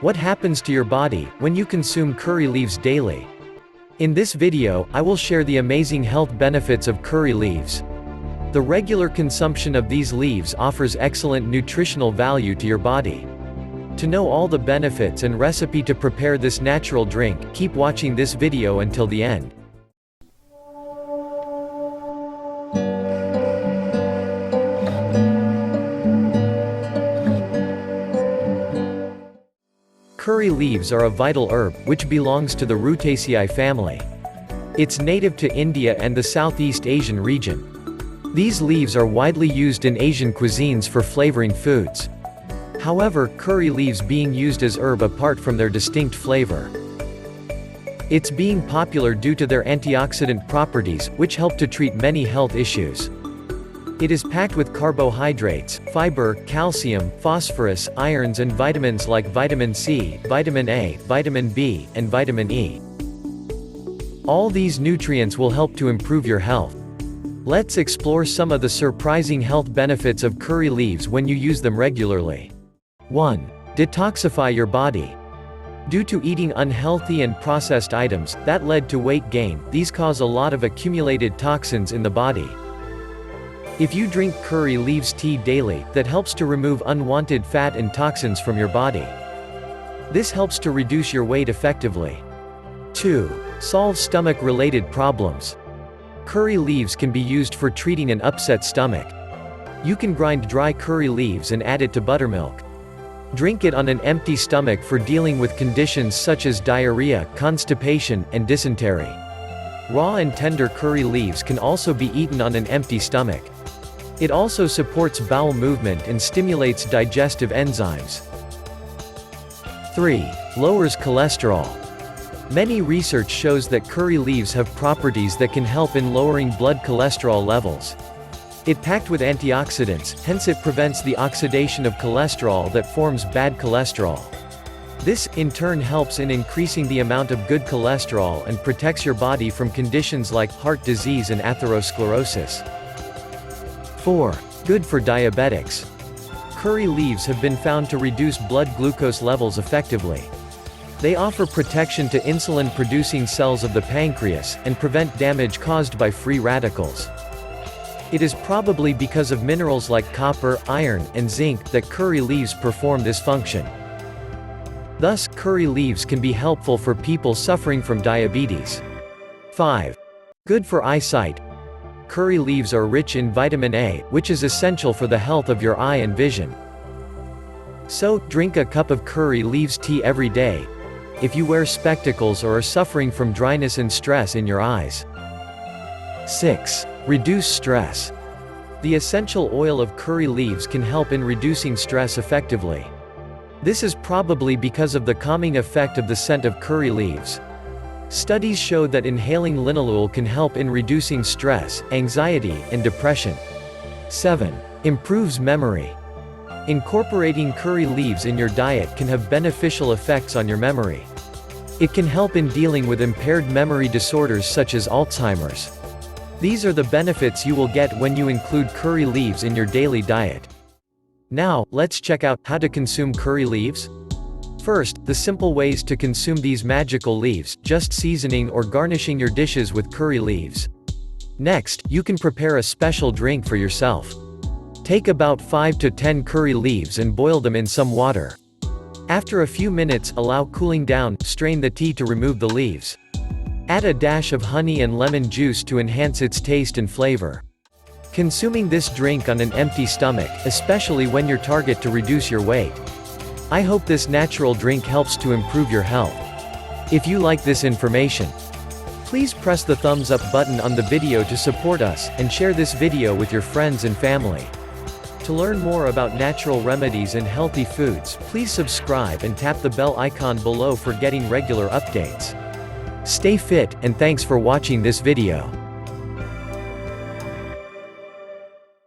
What happens to your body when you consume curry leaves daily? In this video, I will share the amazing health benefits of curry leaves. The regular consumption of these leaves offers excellent nutritional value to your body. To know all the benefits and recipe to prepare this natural drink, keep watching this video until the end. Curry leaves are a vital herb, which belongs to the Rutaceae family. It's native to India and the Southeast Asian region. These leaves are widely used in Asian cuisines for flavoring foods. However, curry leaves being used as herb apart from their distinct flavor. It's being popular due to their antioxidant properties, which help to treat many health issues. It is packed with carbohydrates, fiber, calcium, phosphorus, irons and vitamins like vitamin C, vitamin A, vitamin B, and vitamin E. All these nutrients will help to improve your health. Let's explore some of the surprising health benefits of curry leaves when you use them regularly. 1. Detoxify your body. Due to eating unhealthy and processed items, that led to weight gain. These cause a lot of accumulated toxins in the body. If you drink curry leaves tea daily, that helps to remove unwanted fat and toxins from your body. This helps to reduce your weight effectively. 2. Solve stomach-related problems. Curry leaves can be used for treating an upset stomach. You can grind dry curry leaves and add it to buttermilk. Drink it on an empty stomach for dealing with conditions such as diarrhea, constipation, and dysentery. Raw and tender curry leaves can also be eaten on an empty stomach. It also supports bowel movement and stimulates digestive enzymes. 3. Lowers cholesterol. Many research shows that curry leaves have properties that can help in lowering blood cholesterol levels. It's packed with antioxidants, hence it prevents the oxidation of cholesterol that forms bad cholesterol. This, in turn, helps in increasing the amount of good cholesterol and protects your body from conditions like heart disease and atherosclerosis. 4. Good for diabetics. Curry leaves have been found to reduce blood glucose levels effectively. They offer protection to insulin-producing cells of the pancreas, and prevent damage caused by free radicals. It is probably because of minerals like copper, iron, and zinc that curry leaves perform this function. Thus, curry leaves can be helpful for people suffering from diabetes. 5. Good for eyesight. Curry leaves are rich in vitamin A, which is essential for the health of your eye and vision. So, drink a cup of curry leaves tea every day, if you wear spectacles or are suffering from dryness and stress in your eyes. 6. Reduce stress. The essential oil of curry leaves can help in reducing stress effectively. This is probably because of the calming effect of the scent of curry leaves. Studies show that inhaling linalool can help in reducing stress, anxiety, and depression. 7. Improves memory. Incorporating curry leaves in your diet can have beneficial effects on your memory. It can help in dealing with impaired memory disorders such as Alzheimer's. These are the benefits you will get when you include curry leaves in your daily diet. Now, let's check out how to consume curry leaves. First, the simple ways to consume these magical leaves: just seasoning or garnishing your dishes with curry leaves. Next, you can prepare a special drink for yourself. Take about 5 to 10 curry leaves and boil them in some water. After a few minutes, allow cooling down, strain the tea to remove the leaves. Add a dash of honey and lemon juice to enhance its taste and flavor. Consuming this drink on an empty stomach, especially when you target to reduce your weight. I hope this natural drink helps to improve your health. If you like this information, please press the thumbs up button on the video to support us, and share this video with your friends and family. To learn more about natural remedies and healthy foods, please subscribe and tap the bell icon below for getting regular updates. Stay fit, and thanks for watching this video.